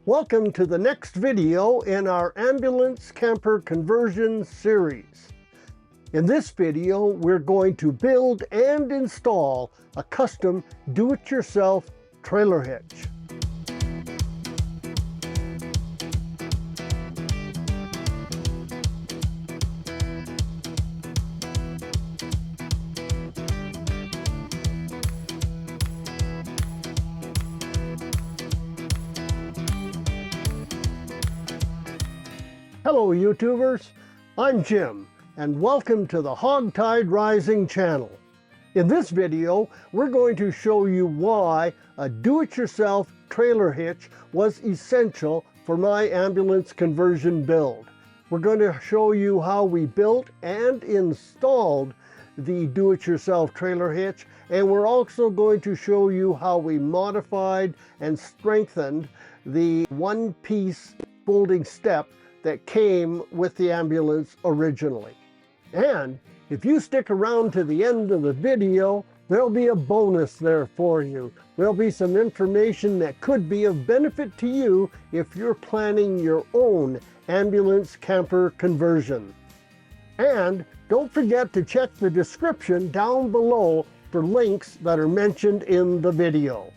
Welcome to the next video in our ambulance camper conversion series. In this video, we're going to build and install a custom do-it-yourself trailer hitch. Hello YouTubers, I'm Jim and welcome to the HogTide Rising channel. In this video, we're going to show you why a do-it-yourself trailer hitch was essential for my ambulance conversion build. We're going to show you how we built and installed the do-it-yourself trailer hitch, and we're also going to show you how we modified and strengthened the one-piece folding step that came with the ambulance originally. And if you stick around to the end of the video, there'll be a bonus there for you. There'll be some information that could be of benefit to you if you're planning your own ambulance camper conversion. And don't forget to check the description down below for links that are mentioned in the video.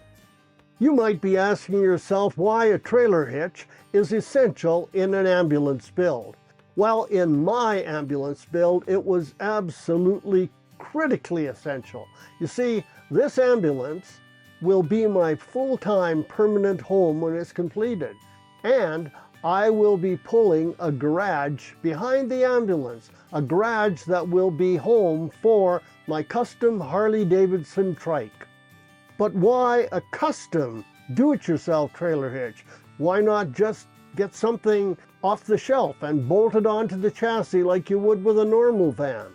You might be asking yourself why a trailer hitch is essential in an ambulance build. Well, in my ambulance build, it was absolutely critically essential. You see, this ambulance will be my full-time permanent home when it's completed. And I will be pulling a garage behind the ambulance, a garage that will be home for my custom Harley-Davidson trike. But why a custom do-it-yourself trailer hitch? Why not just get something off the shelf and bolt it onto the chassis like you would with a normal van?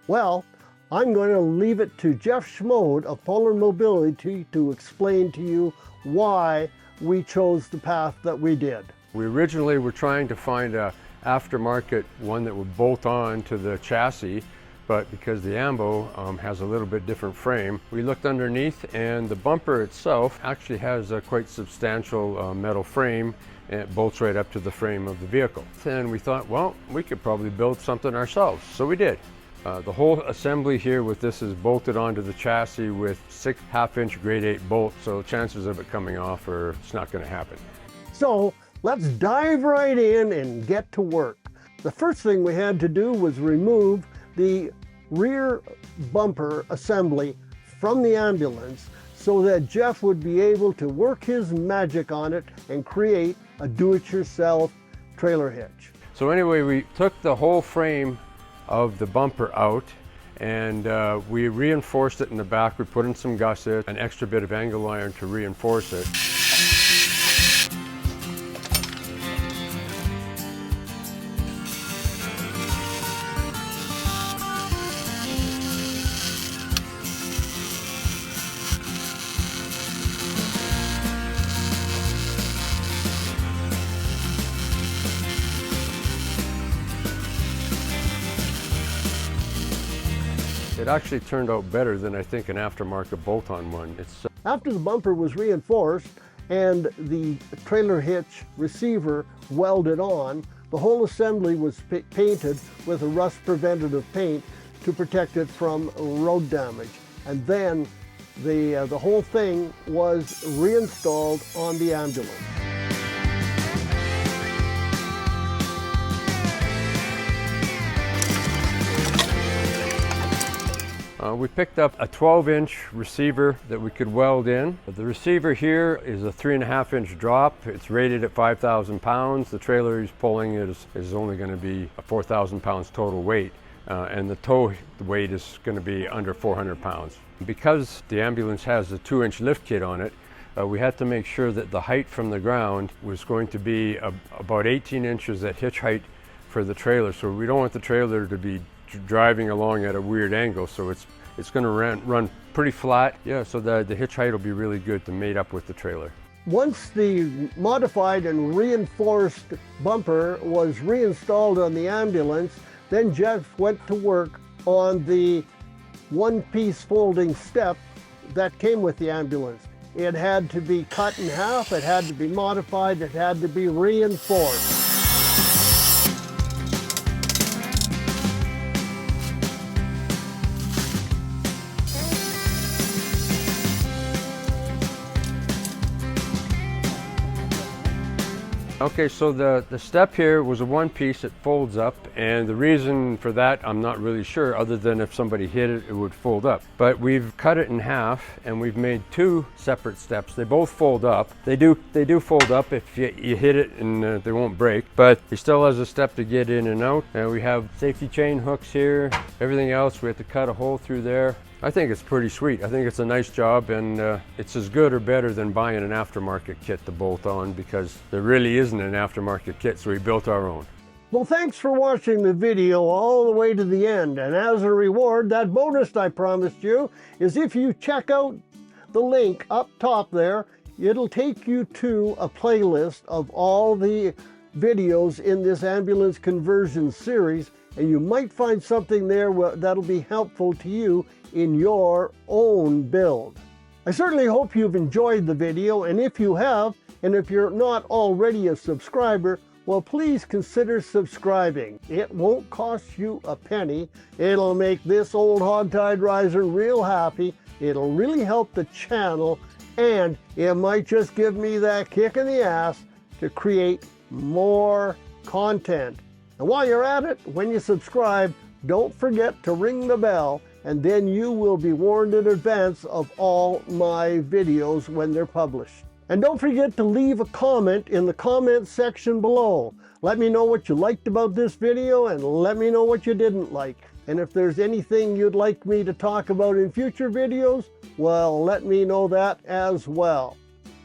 Well, I'm going to leave it to Jeff Schmode of Polar Mobility to explain to you why we chose the path that we did. We originally were trying to find a aftermarket one that would bolt on to the chassis, but because the Ambo has a little bit different frame, we looked underneath and the bumper itself actually has a quite substantial metal frame, and it bolts right up to the frame of the vehicle. And we thought, well, we could probably build something ourselves. So we did. The whole assembly here with this is bolted onto the chassis with 6 half-inch grade 8 bolts, so chances of it coming off are it's not going to happen. So let's dive right in and get to work. The first thing we had to do was remove the rear bumper assembly from the ambulance so that Jeff would be able to work his magic on it and create a do-it-yourself trailer hitch. So anyway, we took the whole frame of the bumper out and we reinforced it in the back. We put in some gusset, an extra bit of angle iron to reinforce it. It actually turned out better than I think an aftermarket bolt-on one. After the bumper was reinforced and the trailer hitch receiver welded on, the whole assembly was painted with a rust preventative paint to protect it from road damage. And then the whole thing was reinstalled on the ambulance. We picked up a 12-inch receiver that we could weld in. The receiver here is a 3.5-inch drop. It's rated at 5,000 pounds. The trailer he's pulling is only going to be a 4,000 pounds total weight, and the tow weight is going to be under 400 pounds. Because the ambulance has a 2-inch lift kit on it, we had to make sure that the height from the ground was going to be about 18 inches at hitch height for the trailer. So we don't want the trailer to be driving along at a weird angle, so it's going to run pretty flat. Yeah, so the hitch height will be really good to mate up with the trailer. Once the modified and reinforced bumper was reinstalled on the ambulance, then Jeff went to work on the one-piece folding step that came with the ambulance. it had to be cut in half, it had to be modified, it had to be reinforced. Okay, so the step here was a one piece that folds up, and the reason for that I'm not really sure, other than if somebody hit it, it would fold up. But we've cut it in half and we've made two separate steps. They both fold up. They do fold up if you hit it, and they won't break, but it still has a step to get in and out. And we have safety chain hooks here. Everything else, we have to cut a hole through there. I think it's pretty sweet. I think it's a nice job, and it's as good or better than buying an aftermarket kit to bolt on, because there really isn't an aftermarket kit, so we built our own. Well, thanks for watching the video all the way to the end. And as a reward, that bonus I promised you is if you check out the link up top there, it'll take you to a playlist of all the videos in this ambulance conversion series, and you might find something there that'll be helpful to you in your own build. I certainly hope you've enjoyed the video, and if you have, and if you're not already a subscriber, well, please consider subscribing. It won't cost you a penny. It'll make this old HogTide riser real happy. It'll really help the channel, and it might just give me that kick in the ass to create more content. And while you're at it, when you subscribe, don't forget to ring the bell, and then you will be warned in advance of all my videos when they're published. And don't forget to leave a comment in the comment section below. Let me know what you liked about this video, and let me know what you didn't like. And if there's anything you'd like me to talk about in future videos, well, let me know that as well.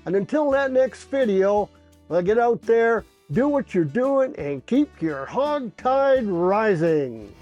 And until that next video, well, get out there, do what you're doing, and keep your HogTide rising.